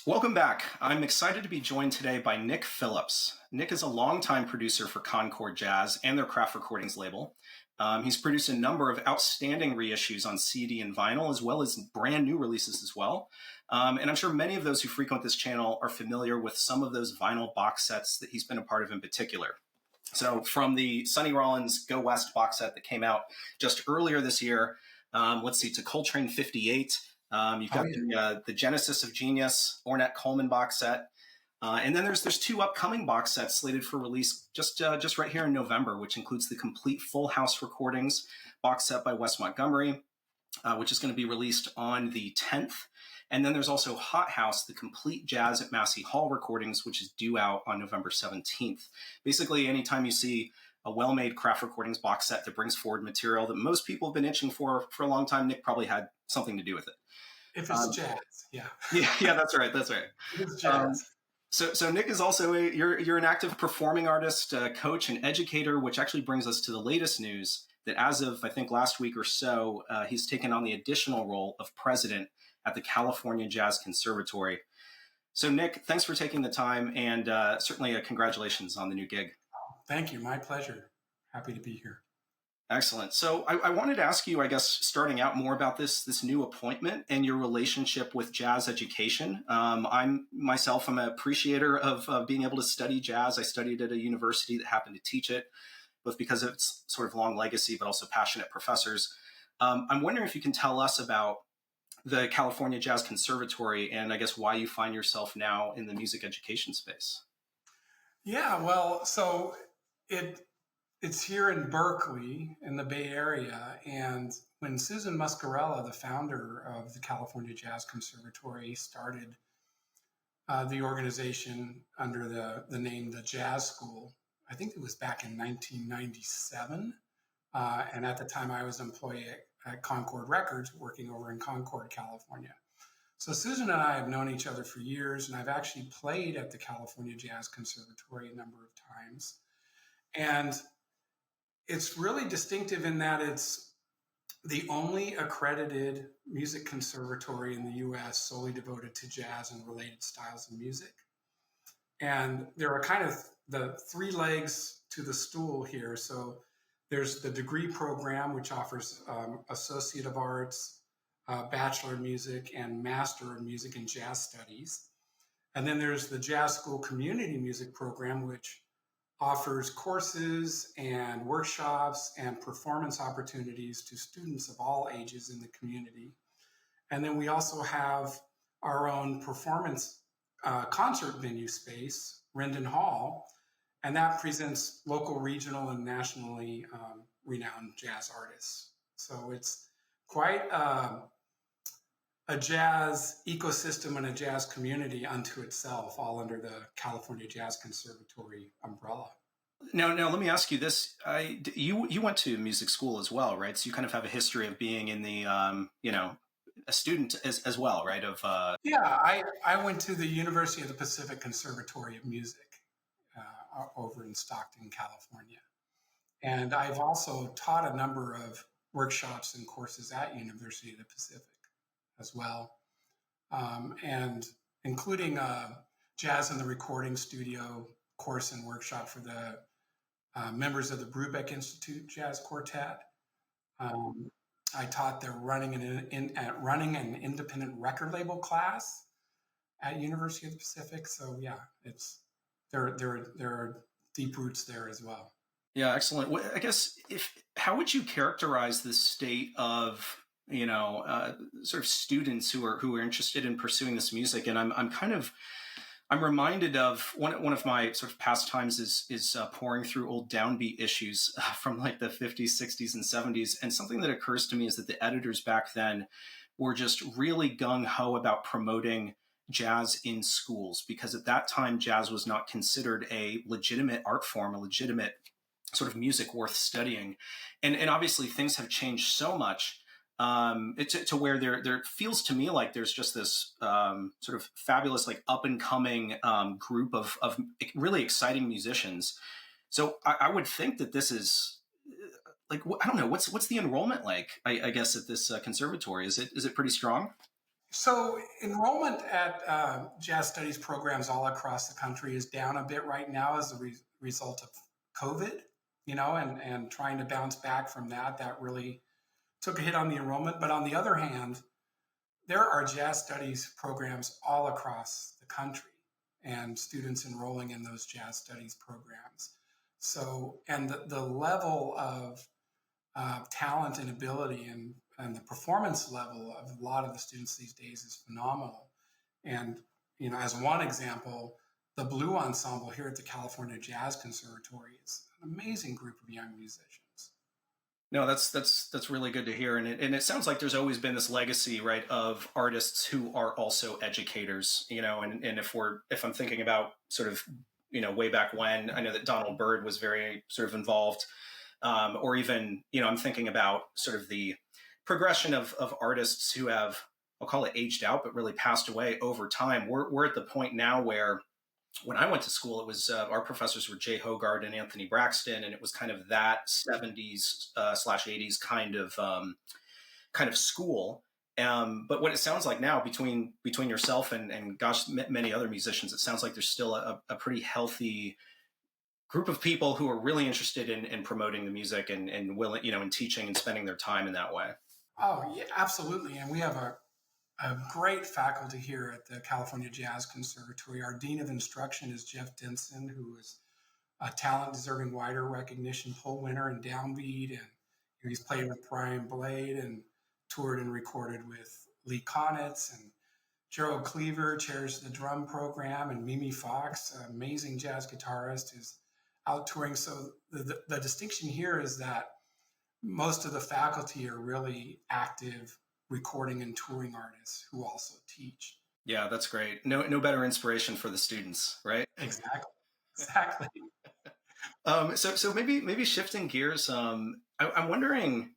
Welcome back. I'm excited to be joined today by Nick Phillips. Nick is a longtime producer for Concord Jazz and their craft recordings label. He's produced a number of outstanding reissues on CD and vinyl, as well as brand new releases as well. And I'm sure many of those who frequent this channel are familiar with some of those vinyl box sets that he's been a part of in particular. So from the Sonny Rollins Go West box set that came out just earlier this year, to Coltrane 58, you've got the Genesis of Genius, Ornette Coleman box set. And then there's two upcoming box sets slated for release just right here in November, which includes the complete Full House Recordings box set by Wes Montgomery, which is going to be released on the 10th. And then there's also Hot House, the complete Jazz at Massey Hall Recordings, which is due out on November 17th. Basically, anytime you see a well-made craft recordings box set that brings forward material that most people have been itching for a long time, Nick probably had something to do with it. If it's jazz, yeah. Yeah, that's right. It's jazz. So Nick is also you're an active performing artist, coach, and educator, which actually brings us to the latest news that as of, I think, last week or so, he's taken on the additional role of president at the California Jazz Conservatory. So Nick, thanks for taking the time, and certainly congratulations on the new gig. Thank you. My pleasure. Happy to be here. Excellent. So I wanted to ask you, I guess, starting out more about this new appointment and your relationship with jazz education. I'm an appreciator of being able to study jazz. I studied at a university that happened to teach it, both because of its sort of long legacy, but also passionate professors. I'm wondering if you can tell us about the California Jazz Conservatory and I guess why you find yourself now in the music education space. Yeah, well, so it's here in Berkeley in the Bay Area. And when Susan Muscarella, the founder of the California Jazz Conservatory, started the organization under the name the Jazz School, I think it was back in 1997. And at the time I was employee at Concord Records, working over in Concord, California. So Susan and I have known each other for years, and I've actually played at the California Jazz Conservatory a number of times. And it's really distinctive in that it's the only accredited music conservatory in the U.S. solely devoted to jazz and related styles of music. And there are kind of the three legs to the stool here. So there's the degree program, which offers Associate of Arts, Bachelor of Music, and Master of Music and Jazz Studies. And then there's the Jazz School Community Music program, which offers courses and workshops and performance opportunities to students of all ages in the community. And then we also have our own performance concert venue space, Rendon Hall, and that presents local, regional, and nationally renowned jazz artists. So it's quite a jazz ecosystem and a jazz community unto itself, all under the California Jazz Conservatory umbrella. Now, let me ask you this: you went to music school as well, right? So you kind of have a history of being in the, a student as well, right? Yeah, I went to the University of the Pacific Conservatory of Music over in Stockton, California, and I've also taught a number of workshops and courses at University of the Pacific as well, and including a Jazz in the Recording Studio course and workshop for the members of the Brubeck Institute Jazz Quartet. I taught their running an independent record label class at University of the Pacific. So yeah, there are deep roots there as well. Yeah, excellent. Well, I guess how would you characterize the state of sort of students who are interested in pursuing this music? And I'm reminded of one of my sort of pastimes is pouring through old downbeat issues from like the 50s, 60s, and 70s. And something that occurs to me is that the editors back then were just really gung-ho about promoting jazz in schools, because at that time, jazz was not considered a legitimate art form, a legitimate sort of music worth studying. And obviously things have changed so much to where there feels to me like there's just this sort of fabulous, like up and coming group of really exciting musicians. So I would think that this is like, I don't know, what's the enrollment like, I guess, at this conservatory? Is it pretty strong? So enrollment at jazz studies programs all across the country is down a bit right now as a result of COVID, and trying to bounce back from that. That really took a hit on the enrollment. But on the other hand, there are jazz studies programs all across the country and students enrolling in those jazz studies programs. So, and the level of talent and ability and the performance level of a lot of the students these days is phenomenal. And, as one example, the Blue Ensemble here at the California Jazz Conservatory is an amazing group of young musicians. No, that's really good to hear, and it sounds like there's always been this legacy, right, of artists who are also educators, and if I'm thinking about sort of way back when, I know that Donald Byrd was very sort of involved, or even I'm thinking about sort of the progression of artists who have, I'll call it aged out, but really passed away over time. We're at the point now where when I went to school, it was our professors were Jay Hogarth and Anthony Braxton, and it was kind of that '70s slash '80s kind of school. But what it sounds like now, between yourself and gosh, many other musicians, it sounds like there's still a pretty healthy group of people who are really interested in promoting the music and willing, and teaching and spending their time in that way. Oh, yeah, absolutely. And we have a great faculty here at the California Jazz Conservatory. Our Dean of Instruction is Jeff Denson, who is a talent deserving wider recognition poll winner and downbeat. And he's played with Brian Blade and toured and recorded with Lee Konitz. And Gerald Cleaver chairs the drum program. And Mimi Fox, an amazing jazz guitarist, who's out touring. So the distinction here is that most of the faculty are really active recording and touring artists who also teach. Yeah, that's great. No better inspiration for the students, right? Exactly. Exactly. So maybe shifting gears. I'm wondering.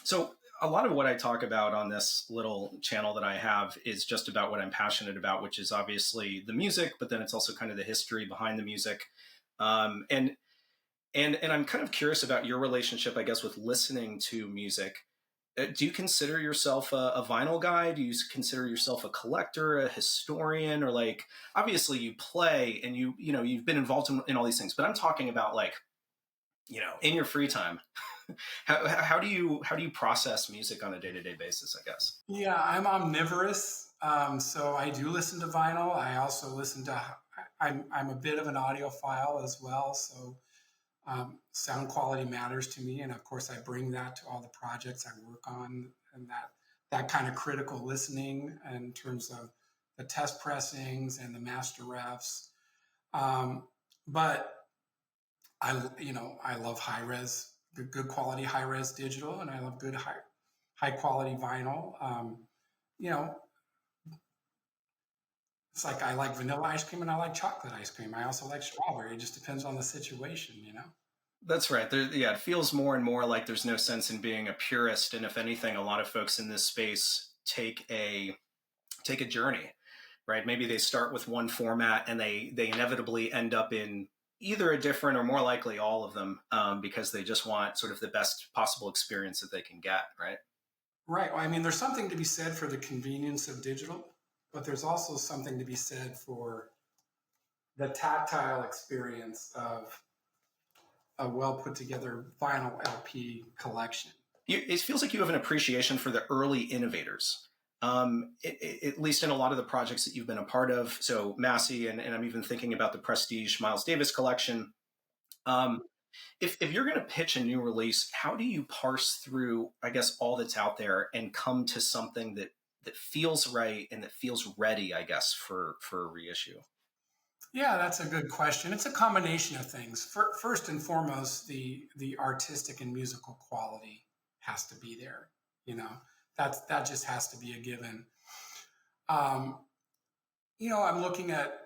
So a lot of what I talk about on this little channel that I have is just about what I'm passionate about, which is obviously the music, but then it's also kind of the history behind the music. Um, and and I'm kind of curious about your relationship, I guess, with listening to music. Do you consider yourself a vinyl guy? Do you consider yourself a collector, a historian, or like obviously you play and you've been involved in all these things, but I'm talking about like in your free time. How do you process music on a day-to-day basis, I guess? Yeah, I'm omnivorous. So I do listen to vinyl. I also listen to, I'm a bit of an audiophile as well. So sound quality matters to me. And of course, I bring that to all the projects I work on, and that kind of critical listening in terms of the test pressings and the master refs. But I love high res, good quality high res digital, and I love good high quality vinyl. You know, it's like I like vanilla ice cream and I like chocolate ice cream. I also like strawberry. It just depends on the situation. That's right. Yeah, it feels more and more like there's no sense in being a purist, and if anything, a lot of folks in this space take a journey, right? Maybe they start with one format and they inevitably end up in either a different or more likely all of them, because they just want sort of the best possible experience that they can get, right? Right. Well, I mean, there's something to be said for the convenience of digital, but there's also something to be said for the tactile experience of a well put together vinyl LP collection. It feels like you have an appreciation for the early innovators, at least in a lot of the projects that you've been a part of. So Massey, and I'm even thinking about the Prestige Miles Davis collection. Um, if you're going to pitch a new release, how do you parse through, I guess, all that's out there and come to something that feels right and that feels ready, I guess, for a reissue? Yeah, that's a good question. It's a combination of things. First and foremost, the artistic and musical quality has to be there. That just has to be a given. Um, I'm looking at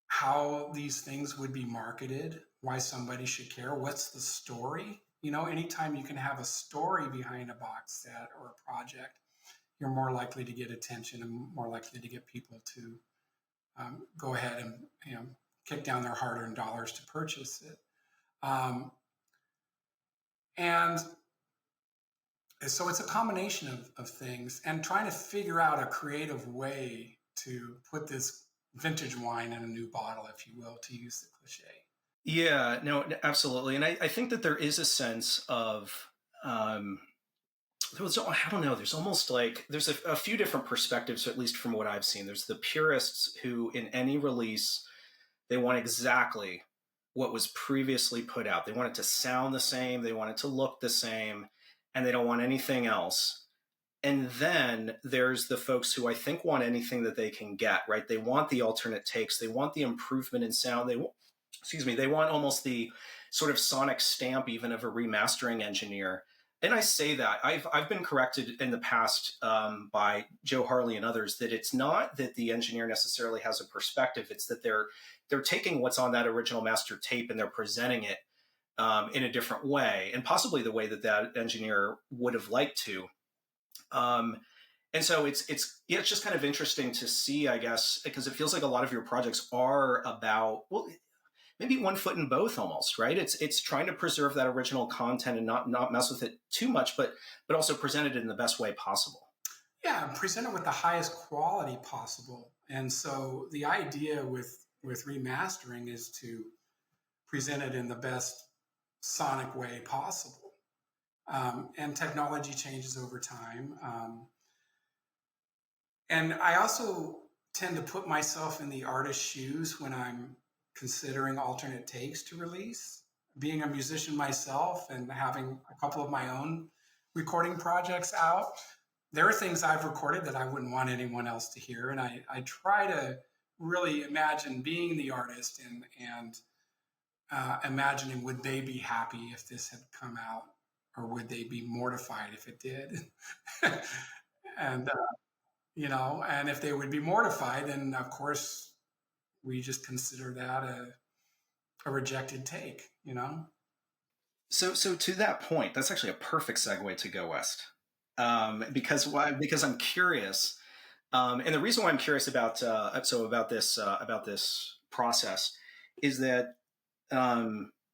how these things would be marketed, why somebody should care, what's the story. Anytime you can have a story behind a box set or a project, you're more likely to get attention and more likely to get people to go ahead and kick down their hard-earned dollars to purchase it. And So it's a combination of things, and trying to figure out a creative way to put this vintage wine in a new bottle, if you will, to use the cliche. Yeah, no, absolutely. And I think that there is a sense of, um, I don't know, there's almost like, there's a few different perspectives, at least from what I've seen. There's the purists who, in any release, they want exactly what was previously put out. They want it to sound the same, they want it to look the same, and they don't want anything else. And then there's the folks who I think want anything that they can get, right? They want the alternate takes, they want the improvement in sound. They want almost the sort of sonic stamp even of a remastering engineer. And I say that I've been corrected in the past by Joe Harley and others that it's not that the engineer necessarily has a perspective. It's that they're taking what's on that original master tape and they're presenting it in a different way, and possibly the way that that engineer would have liked to. Um, and so it's just kind of interesting to see, I guess, because it feels like a lot of your projects are about, well, maybe one foot in both almost, right? It's trying to preserve that original content and not mess with it too much, but also present it in the best way possible. Yeah, present it with the highest quality possible. And so the idea with remastering is to present it in the best sonic way possible. And technology changes over time. And I also tend to put myself in the artist's shoes when I'm considering alternate takes to release. Being a musician myself and having a couple of my own recording projects out, there are things I've recorded that I wouldn't want anyone else to hear. And I try to really imagine being the artist and imagining, would they be happy if this had come out, or would they be mortified if it did? And and if they would be mortified, then of course we just consider that a rejected take. So to that point, that's actually a perfect segue to Go West, because why? Because I'm curious, and the reason why I'm curious about this process is that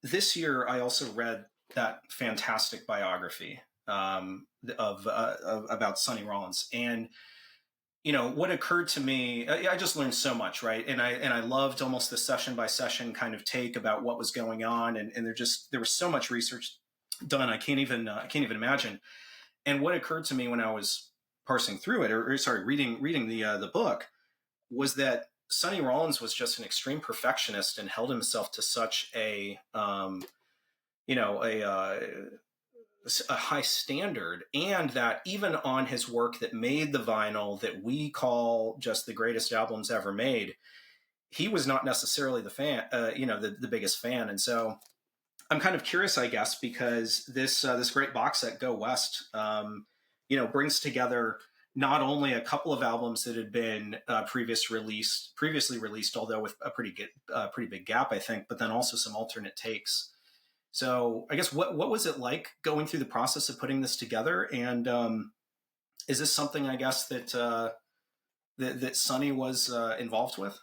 this year I also read that fantastic biography of about Sonny Rollins, and what occurred to me, I just learned so much, right? And I loved almost the session by session kind of take about what was going on, and there was so much research done. I can't even imagine. And what occurred to me when I was parsing through it, or sorry, reading the book, was that Sonny Rollins was just an extreme perfectionist and held himself to such a you know a high standard, and that even on his work that made the vinyl that we call just the greatest albums ever made, he was not necessarily the fan, the biggest fan. And so I'm kind of curious, I guess, because this great box set Go West, brings together not only a couple of albums that had been previously released, although with a pretty big gap, I think, but then also some alternate takes. So I guess what was it like going through the process of putting this together? And is this something, I guess, that Sonny was involved with?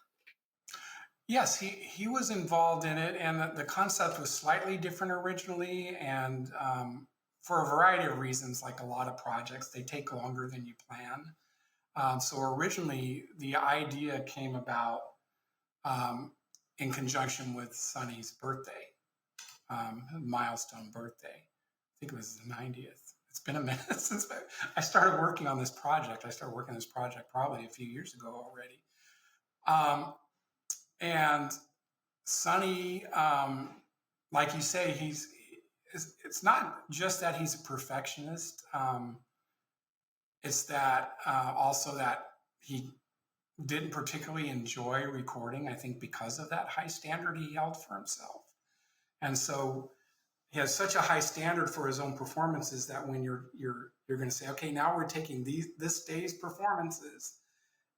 Yes, he was involved in it, and the concept was slightly different originally, and for a variety of reasons, like a lot of projects, they take longer than you plan. So originally, the idea came about in conjunction with Sonny's birthday, milestone birthday. I think it was the 90th. It's been a minute since I started working on this project. I started working on this project probably a few years ago already. And Sonny, like you say, it's not just that he's a perfectionist. It's that also that he didn't particularly enjoy recording, I think, because of that high standard he held for himself. And so he has such a high standard for his own performances that when you're going to say, okay, now we're taking this day's performances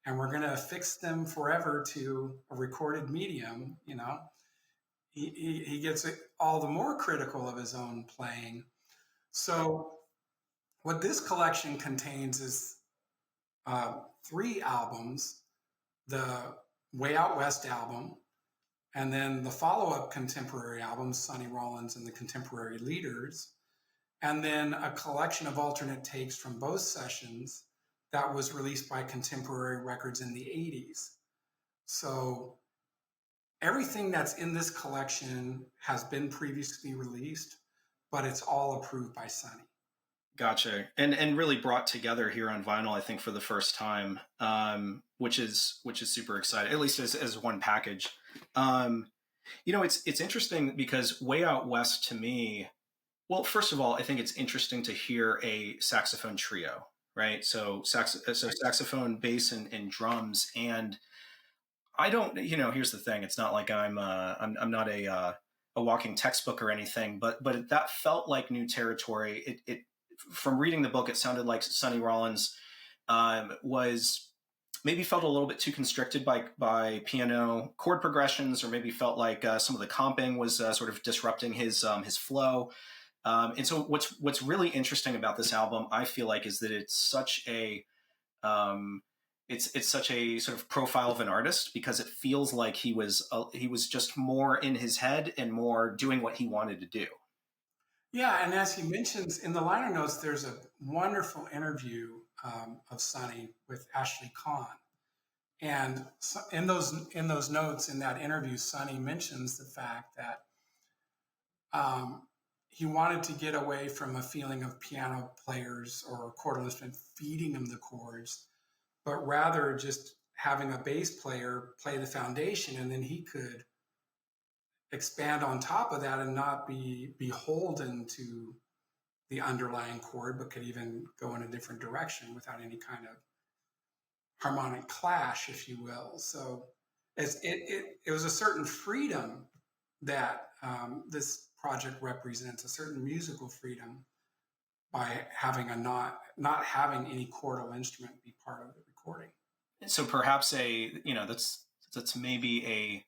and we're going to affix them forever to a recorded medium, he gets all the more critical of his own playing. So what this collection contains is 3 albums: the Way Out West album, and then the follow-up contemporary album, Sonny Rollins and the Contemporary Leaders, and then a collection of alternate takes from both sessions that was released by Contemporary Records in the 80s. So everything that's in this collection has been previously released, but it's all approved by Sonny. Gotcha. And really brought together here on vinyl, I think, for the first time, which is super exciting, at least as one package. It's interesting because Way Out West to me, well, first of all, I think it's interesting to hear a saxophone trio, right? So saxophone, bass, and drums. And I don't, here's the thing. It's not like I'm not a walking textbook or anything, but that felt like new territory. It from reading the book, it sounded like Sonny Rollins was maybe felt a little bit too constricted by piano chord progressions, or maybe felt like some of the comping was sort of disrupting his flow. And so what's really interesting about this album, I feel like, is that it's such a it's such a sort of profile of an artist, because it feels like he was just more in his head and more doing what he wanted to do. Yeah, and as he mentions in the liner notes, there's a wonderful interview of Sonny with Ashley Kahn, and in those notes in that interview, Sonny mentions the fact that he wanted to get away from a feeling of piano players or chord instrument feeding him the chords, but rather just having a bass player play the foundation, and then he could expand on top of that and not be beholden to the underlying chord, but could even go in a different direction without any kind of harmonic clash, if you will. So it was a certain freedom that this project represents, a certain musical freedom, by having not having any chordal instrument be part of the recording. So perhaps that's maybe a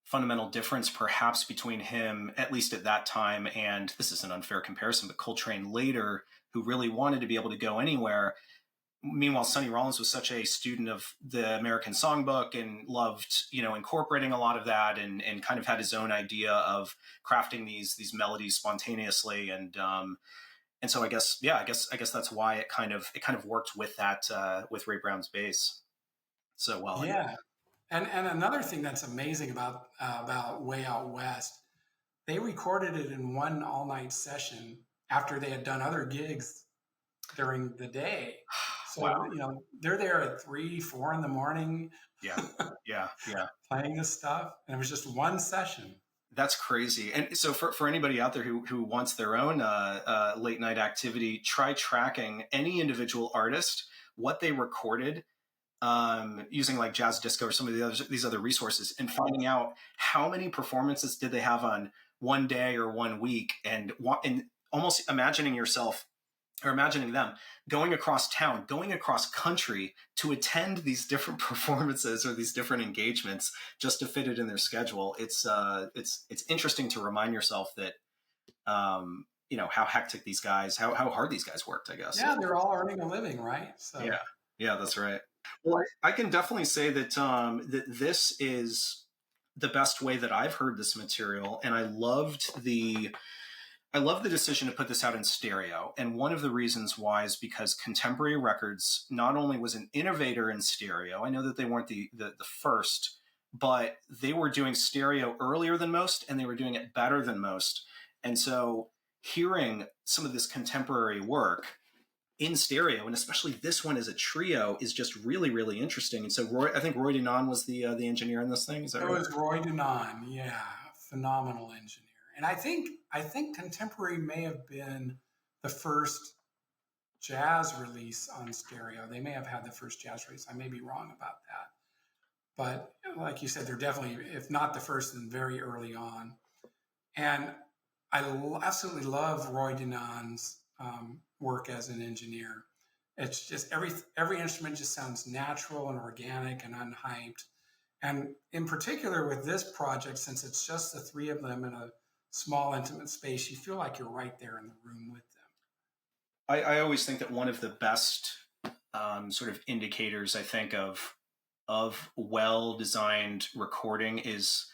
fundamental difference perhaps between him, at least at that time, and this is an unfair comparison, but Coltrane later, who really wanted to be able to go anywhere. Meanwhile, Sonny Rollins was such a student of the American songbook and loved, incorporating a lot of that, and kind of had his own idea of crafting these melodies spontaneously. And so I guess that's why it kind of worked with that, with Ray Brown's bass so well. Yeah. And another thing that's amazing about Way Out West, they recorded it in one all-night session after they had done other gigs during the day. So wow. They're there at 3, 4 in the morning. Yeah. Playing this stuff, and it was just one session. That's crazy. And so for anybody out there who wants their own late night activity, try tracking any individual artist, what they recorded, using like Jazz Disco or some of these other resources, and finding out how many performances did they have on one day or one week, and almost imagining yourself, or imagining them going across town, going across country to attend these different performances or these different engagements just to fit it in their schedule. It's interesting to remind yourself that, how hectic these guys, how hard these guys worked, I guess. Yeah, they're all earning a living, right? So yeah, that's right. Well, I can definitely say that that this is the best way that I've heard this material, and I loved the decision to put this out in stereo. And one of the reasons why is because Contemporary Records not only was an innovator in stereo, I know that they weren't the first, but they were doing stereo earlier than most, and they were doing it better than most. And so hearing some of this contemporary work in stereo, and especially this one as a trio, is just really, really interesting. And so I think Roy Dunan was the engineer in this thing. Is that right? It was Roy Dunan, yeah, phenomenal engineer. And I think Contemporary may have been the first jazz release on stereo. They may have had the first jazz release. I may be wrong about that. But like you said, they're definitely, if not the first, then very early on. And I absolutely love Roy Dunan's work as an engineer. It's just every instrument just sounds natural and organic and unhyped. And in particular with this project, since it's just the three of them in a small, intimate space, you feel like you're right there in the room with them. I always think that one of the best sort of indicators, I think, of well-designed recording is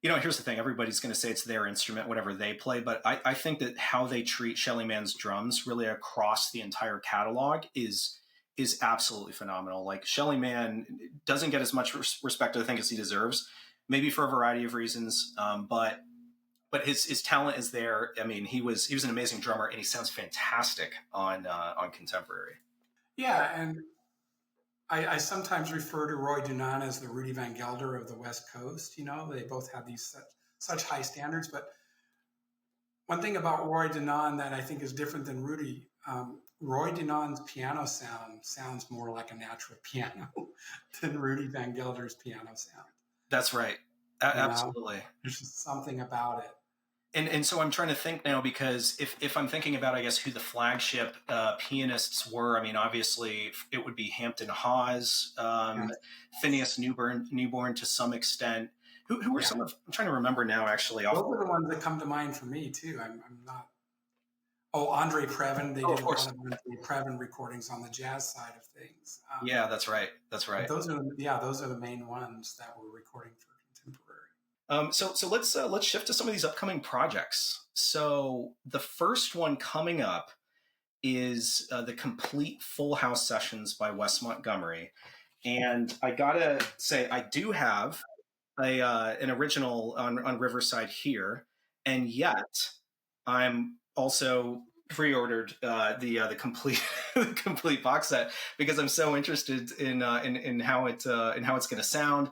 Here's the thing. Everybody's going to say it's their instrument, whatever they play. But I think that how they treat Shelly Mann's drums really across the entire catalog is absolutely phenomenal. Like Shelly Mann doesn't get as much respect, I think, as he deserves, maybe for a variety of reasons. But his talent is there. I mean, he was an amazing drummer, and he sounds fantastic on contemporary. Yeah, and I sometimes refer to Roy Dunan as the Rudy Van Gelder of the West Coast. They both have these such high standards. But one thing about Roy Dunan that I think is different than Rudy, Roy Dunan's piano sounds more like a natural piano than Rudy Van Gelder's piano sound. That's right. Absolutely. There's just something about it. And so I'm trying to think now, because if I'm thinking about, I guess, who the flagship pianists were, I mean, obviously it would be Hampton Hawes, Phineas Newborn to some extent. Who were some of? I'm trying to remember now. Actually, those are the ones that come to mind for me too. I'm not. Oh, Andre Previn. They did a lot of Andre Previn recordings on the jazz side of things. Yeah, that's right. That's right. Those are the main ones that we're recording for contemporary. So let's shift to some of these upcoming projects. So the first one coming up is the complete Full House sessions by Wes Montgomery, and I gotta say I do have an original on Riverside here, and yet I'm also pre-ordered the complete the complete box set because I'm so interested in how it's going to sound.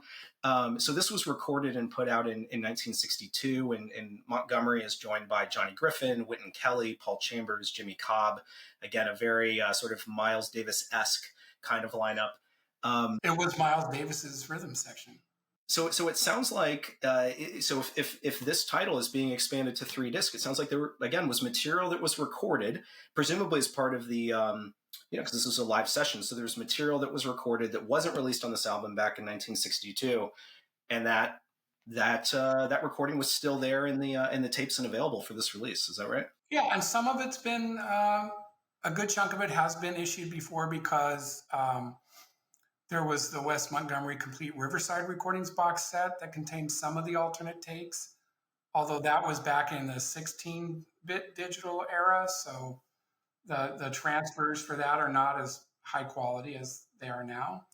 So this was recorded and put out in 1962, and Montgomery is joined by Johnny Griffin, Wynton Kelly, Paul Chambers, Jimmy Cobb. Again, a very sort of Miles Davis-esque kind of lineup. It was Miles Davis's rhythm section. So it sounds like so if this title is being expanded to 3 discs, it sounds like there was material that was recorded, presumably as part of the because this was a live session. So there's material that was recorded that wasn't released on this album back in 1962, and that recording was still there in the tapes and available for this release. Is that right? Yeah, and some of it's been a good chunk of it has been issued before because. There was the Wes Montgomery Complete Riverside Recordings box set that contained some of the alternate takes, although that was back in the 16-bit digital era, so the transfers for that are not as high quality as they are now.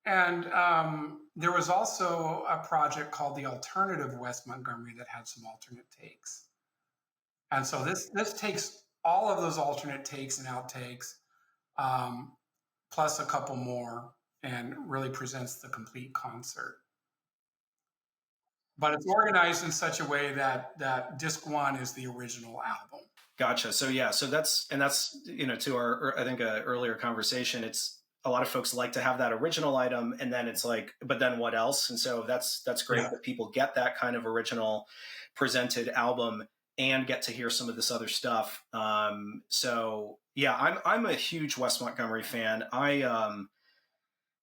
There was also a project called the Alternative Wes Montgomery that had some alternate takes. And so this takes all of those alternate takes and outtakes, plus a couple more, and really presents the complete concert. But it's organized in such a way that disc 1 is the original album. Gotcha. So that's to our I think earlier conversation. It's a lot of folks like to have that original item, and then it's like, but then what else? And so that's great that people get that kind of original presented album and get to hear some of this other stuff. So yeah, I'm a huge Wes Montgomery fan. And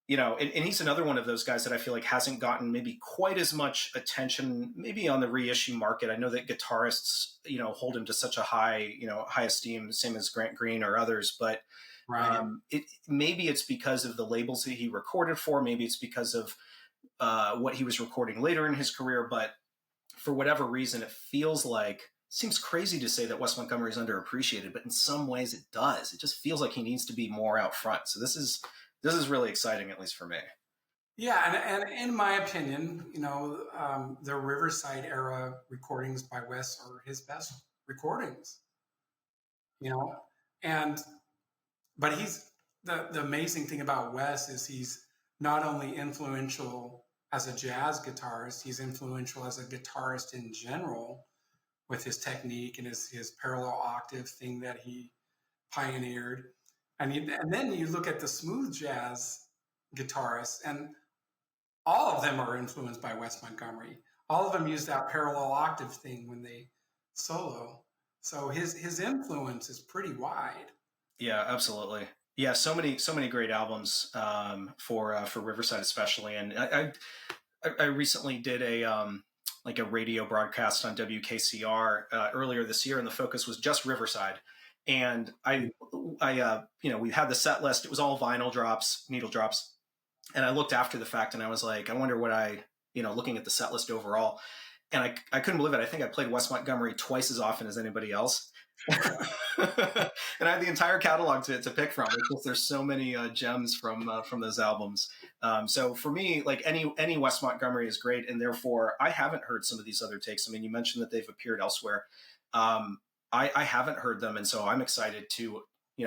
he's another one of those guys that I feel like hasn't gotten maybe quite as much attention, maybe on the reissue market. I know that guitarists, hold him to such a high esteem, same as Grant Green or others, but maybe it's because of the labels that he recorded for, maybe it's because of what he was recording later in his career, but for whatever reason, it seems crazy to say that Wes Montgomery is underappreciated, but in some ways it does. It just feels like he needs to be more out front. So this is really exciting, at least for me. Yeah, and in my opinion, the Riverside era recordings by Wes are his best recordings. But he's the amazing thing about Wes is he's not only influential as a jazz guitarist, he's influential as a guitarist in general, with his technique and his parallel octave thing that he pioneered. And then you look at the smooth jazz guitarists, and all of them are influenced by Wes Montgomery. All of them use that parallel octave thing when they solo. So his influence is pretty wide. Yeah, absolutely. Yeah, so many great albums for Riverside especially. And I recently did a radio broadcast on WKCR earlier this year, and the focus was just Riverside. And we had the set list. It was all vinyl drops, needle drops. And I looked after the fact and I was like, I wonder what I looking at the set list overall, and I couldn't believe it. I think I played West Montgomery twice as often as anybody else. And I had the entire catalog to pick from because there's so many gems from those albums. So for me, like any Wes Montgomery is great, and therefore I haven't heard some of these other takes. I mean, you mentioned that they've appeared elsewhere. I haven't heard them, and so I'm excited to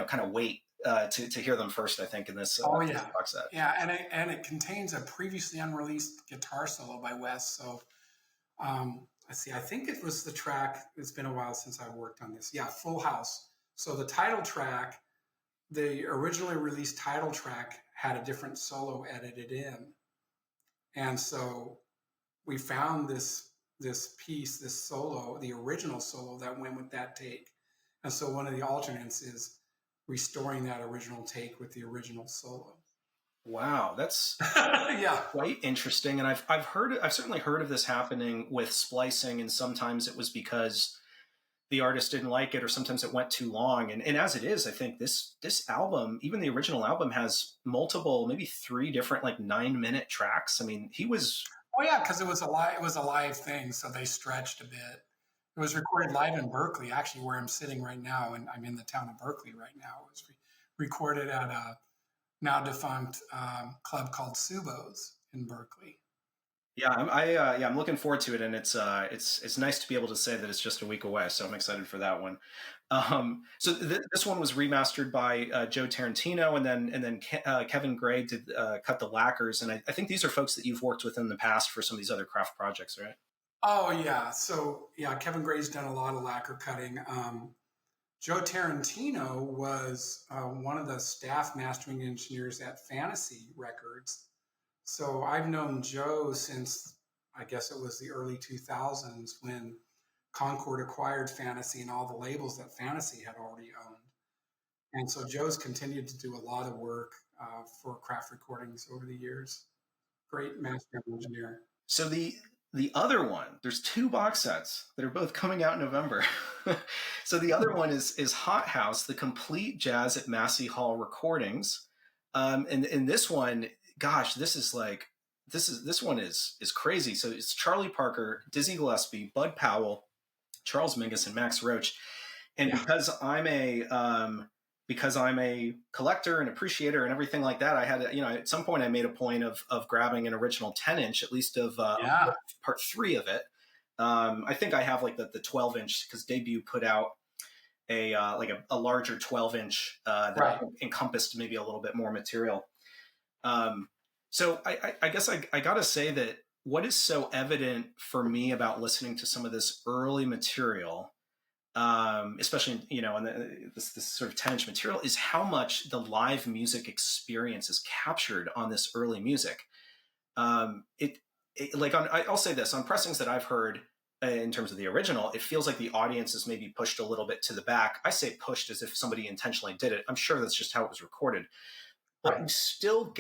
kind of wait to hear them first. I think in this yeah, box set. yeah, and it contains a previously unreleased guitar solo by Wes. So let's see. I think it was the track. It's been a while since I worked on this. Yeah, Full House. So the title track, the originally released title track, had a different solo edited in, and so we found this piece, this solo, the original solo that went with that take, and so one of the alternates is restoring that original take with the original solo. Wow, that's yeah, quite interesting. And I've certainly heard of this happening with splicing, and sometimes it was because the artist didn't like it, or sometimes it went too long. And as it is, I think this album, even the original album, has multiple, maybe 3 different 9-minute tracks. I mean, he was. Oh yeah, because it was a live thing, so they stretched a bit. It was recorded live in Berkeley, actually, where I'm sitting right now, and I'm in the town of Berkeley right now. It was recorded at a now defunct club called Subo's in Berkeley. Yeah, I'm looking forward to it, and it's nice to be able to say that it's just a week away. So I'm excited for that one. So this one was remastered by Joe Tarantino, and then Kevin Gray did cut the lacquers, and I think these are folks that you've worked with in the past for some of these other craft projects, right? Oh yeah, so yeah, Kevin Gray's done a lot of lacquer cutting. Joe Tarantino was one of the staff mastering engineers at Fantasy Records. So I've known Joe since, I guess it was the early 2000s, when Concord acquired Fantasy and all the labels that Fantasy had already owned. And so Joe's continued to do a lot of work for craft recordings over the years. Great mastering engineer. So the other one, there's 2 box sets that are both coming out in November. So the other one is Hot House, the complete jazz at Massey Hall Recordings. And this one, gosh, this one is crazy. So it's Charlie Parker, Dizzy Gillespie, Bud Powell, Charles Mingus, and Max Roach. And because I'm a collector and appreciator and everything like that, I had at some point I made a point of grabbing an original 10-inch, at least of part 3 of it. I think I have the 12-inch, because Debut put out a larger 12-inch that encompassed maybe a little bit more material. So I guess I got to say that what is so evident for me about listening to some of this early material, especially in this sort of 10-inch material, is how much the live music experience is captured on this early music. I'll say this, on pressings that I've heard in terms of the original, it feels like the audience is maybe pushed a little bit to the back. I say pushed as if somebody intentionally did it. I'm sure that's just how it was recorded. But you still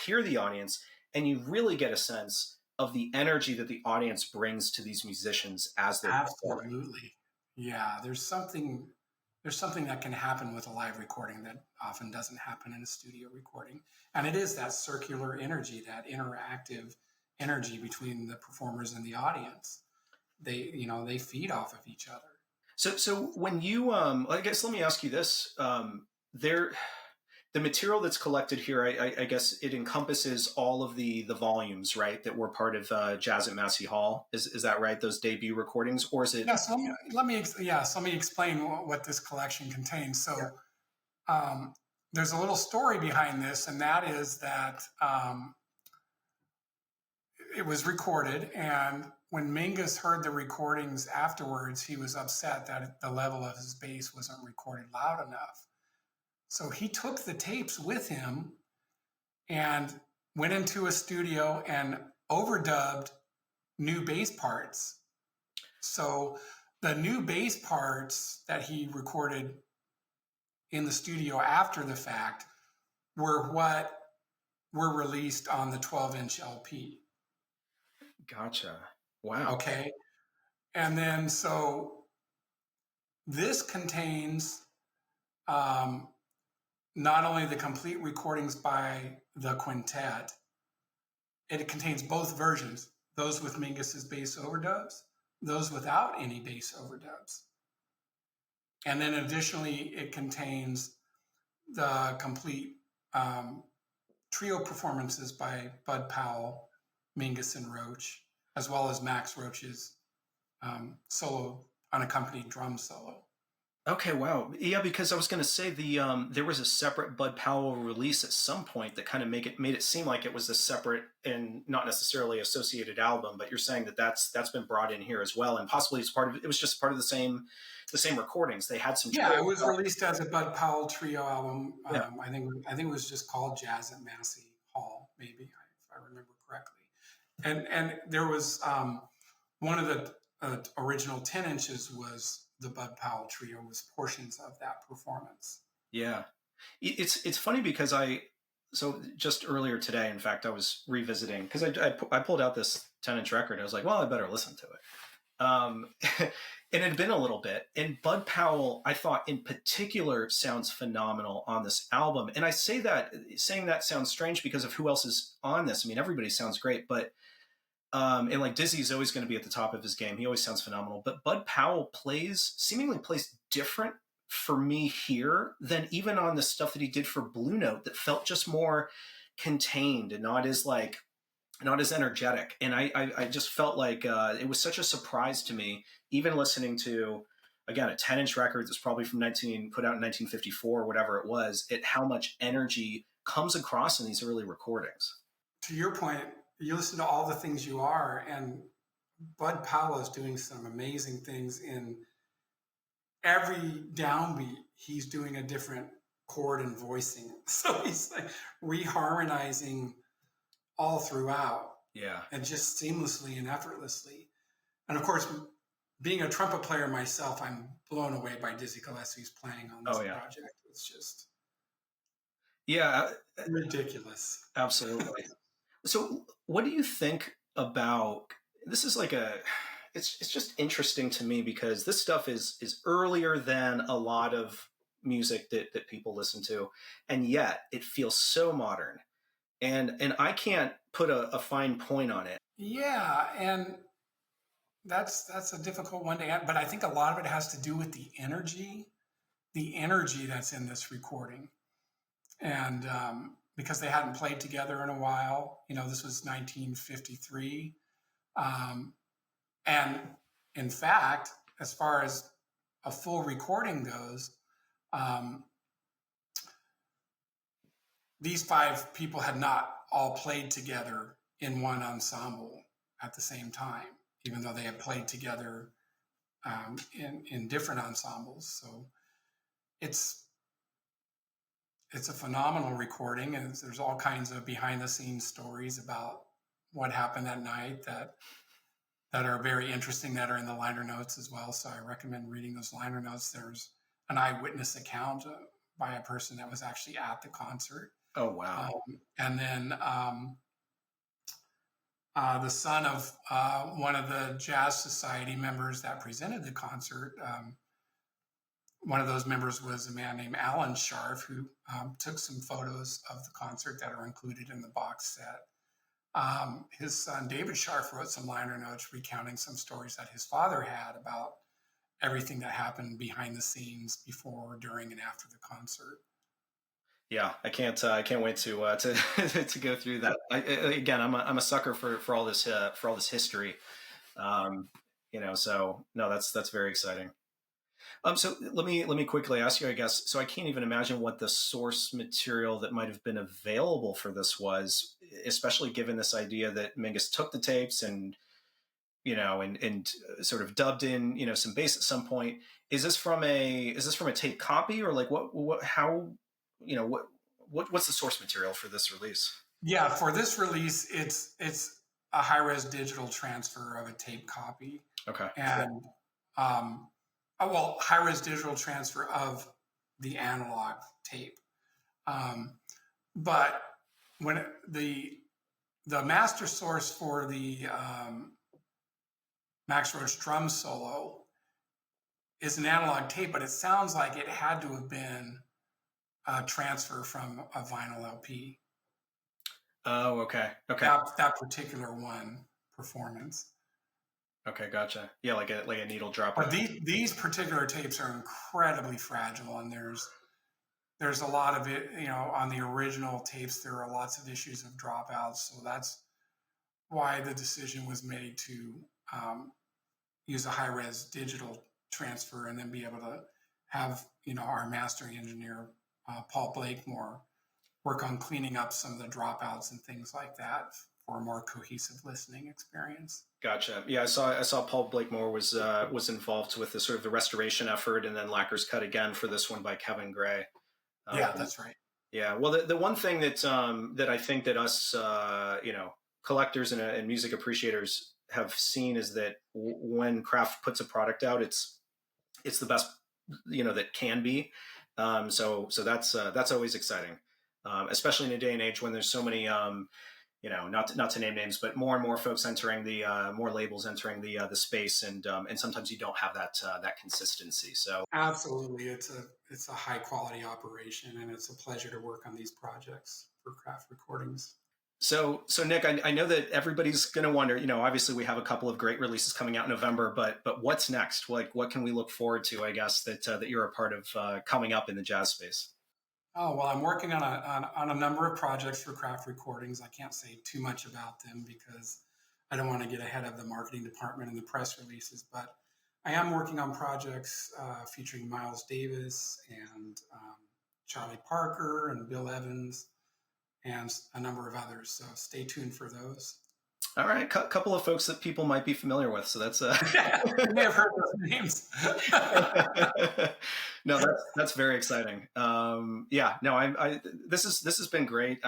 hear the audience, and you really get a sense of the energy that the audience brings to these musicians as they're performing. Absolutely. Yeah, there's something that can happen with a live recording that often doesn't happen in a studio recording. And it is that circular energy, that interactive energy between the performers and the audience. They feed off of each other. So when you I guess let me ask you this, the material that's collected here, I guess it encompasses all of the volumes, right, that were part of Jazz at Massey Hall. Is that right? Those debut recordings, or is it? Yeah. So let me explain what this collection contains. So there's a little story behind this, and that is that it was recorded, and when Mingus heard the recordings afterwards, he was upset that the level of his bass wasn't recorded loud enough. So he took the tapes with him and went into a studio and overdubbed new bass parts. So the new bass parts that he recorded in the studio after the fact were what were released on the 12-inch LP. Gotcha. Wow. Okay. And then so this contains not only the complete recordings by the quintet, it contains both versions. those with Mingus's bass overdubs, those without any bass overdubs. And then additionally, it contains the complete trio performances by Bud Powell, Mingus, and Roach, as well as Max Roach's solo, unaccompanied drum solo. Okay, wow. Yeah, because I was going to say there was a separate Bud Powell release at some point that kind of made it seem like it was a separate and not necessarily associated album. But you're saying that that's been brought in here as well, and possibly it's part of it was just part of the same recordings. They had some. Yeah, it was released as a Bud Powell trio album. Yeah. I think it was just called Jazz at Massey Hall, maybe if I remember correctly. And there was one of the original 10 inches was the Bud Powell trio, was portions of that performance. Yeah, it's funny because so just earlier today, in fact, I was revisiting because I pulled out this 10-inch record and I was like, well, I better listen to it. And it had been a little bit, and Bud Powell, I thought in particular, sounds phenomenal on this album. And I saying that sounds strange because of who else is on this. I mean, everybody sounds great, but and like Dizzy's always going to be at the top of his game. He always sounds phenomenal. But Bud Powell seemingly plays different for me here than even on the stuff that he did for Blue Note that felt just more contained and not as energetic. And I just felt like it was such a surprise to me, even listening to, again, a 10-inch record that's probably put out in 1954 or whatever it was, at how much energy comes across in these early recordings. To your point, you listen to All the Things You Are, and Bud Powell is doing some amazing things. In every downbeat, he's doing a different chord and voicing. So he's like reharmonizing all throughout. Yeah. And just seamlessly and effortlessly. And of course, being a trumpet player myself, I'm blown away by Dizzy Gillespie's playing on this project. It's just ridiculous. Absolutely. So what do you think about, this is like it's just interesting to me because this stuff is earlier than a lot of music that people listen to, and yet it feels so modern. And I can't put a fine point on it. Yeah, and that's a difficult one to add, but I think a lot of it has to do with the energy that's in this recording. And because they hadn't played together in a while, this was 1953. And in fact, as far as a full recording goes, these five people had not all played together in one ensemble at the same time, even though they had played together in different ensembles. So it's a phenomenal recording, and there's all kinds of behind-the-scenes stories about what happened that night that are very interesting, that are in the liner notes as well. So I recommend reading those liner notes. There's an eyewitness account by a person that was actually at the concert. Oh, wow. And then the son of one of the Jazz Society members that presented the concert, one of those members was a man named Alan Scharf, who took some photos of the concert that are included in the box set. His son, David Scharf, wrote some liner notes recounting some stories that his father had about everything that happened behind the scenes before, during, and after the concert. Yeah, I can't wait to go through that. Again, I'm a sucker for all this history. So no, that's very exciting. So let me quickly ask you, I guess. So I can't even imagine what the source material that might have been available for this was, especially given this idea that Mingus took the tapes and sort of dubbed in some bass at some point. Is this from a tape copy, or like what's the source material for this release? Yeah, for this release, it's a high-res digital transfer of a tape copy. Okay. And high-res digital transfer of the analog tape. But when the master source for the Max Roach drum solo is an analog tape, but it sounds like it had to have been a transfer from a vinyl LP. Oh, okay. Okay. That particular one performance. Okay, gotcha. Yeah, like a needle dropper. But these particular tapes are incredibly fragile, and there's a lot of it, on the original tapes, there are lots of issues of dropouts. So that's why the decision was made to use a high-res digital transfer and then be able to have, our mastering engineer, Paul Blakemore, work on cleaning up some of the dropouts and things like that for a more cohesive listening experience. Gotcha. Yeah, I saw Paul Blakemore was involved with the sort of the restoration effort, and then lacquer's cut again for this one by Kevin Gray. Yeah, that's right. Yeah. Well, the one thing that that I think that us collectors and music appreciators have seen is that when craft puts a product out, it's the best that can be. So that's always exciting, especially in a day and age when there's so many not to name names, but more and more folks entering more labels entering the space, and sometimes you don't have that consistency. So absolutely, it's a high quality operation, and it's a pleasure to work on these projects for Craft Recordings. So Nick, I know that everybody's going to wonder. Obviously we have a couple of great releases coming out in November, but what's next? Like, what can we look forward to? I guess that you're a part of coming up in the jazz space. Oh, well, I'm working on a number of projects for Craft Recordings. I can't say too much about them because I don't want to get ahead of the marketing department and the press releases, but I am working on projects featuring Miles Davis and Charlie Parker and Bill Evans and a number of others. So stay tuned for those. All right, couple of folks that people might be familiar with. So that's you may have heard those names. No, that's very exciting. Yeah, no, this has been great.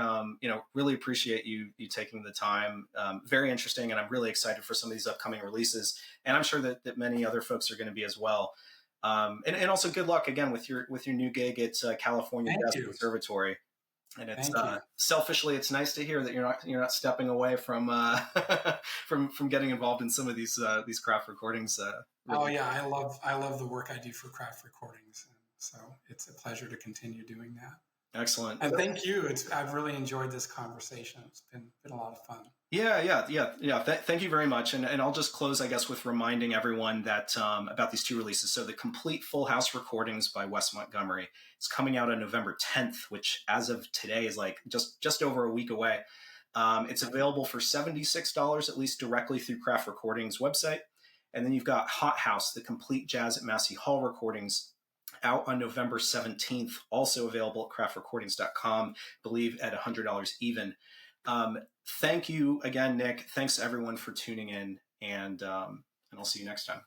Really appreciate you taking the time. Very interesting, and I'm really excited for some of these upcoming releases. And I'm sure that many other folks are going to be as well. And also good luck again with your new gig at California Jazz Conservatory. And it's selfishly, it's nice to hear that you're not stepping away from from getting involved in some of these craft recordings. Oh yeah, I love the work I do for Craft Recordings, so it's a pleasure to continue doing that. Excellent. And thank you. I've really enjoyed this conversation. It's been a lot of fun. Yeah. Thank you very much. And I'll just close, I guess, with reminding everyone that about these two releases. So the complete Full House Recordings by Wes Montgomery is coming out on November 10th, which as of today is like just over a week away. It's available for $76, at least directly through Craft Recordings website. And then you've got Hot House, the complete jazz at Massey Hall Recordings, out on November 17th, also available at craftrecordings.com, I believe at $100 even. Thank you again, Nick. Thanks everyone for tuning in, and I'll see you next time.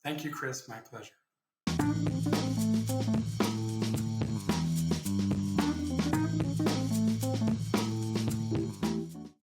Thank you, Chris. My pleasure.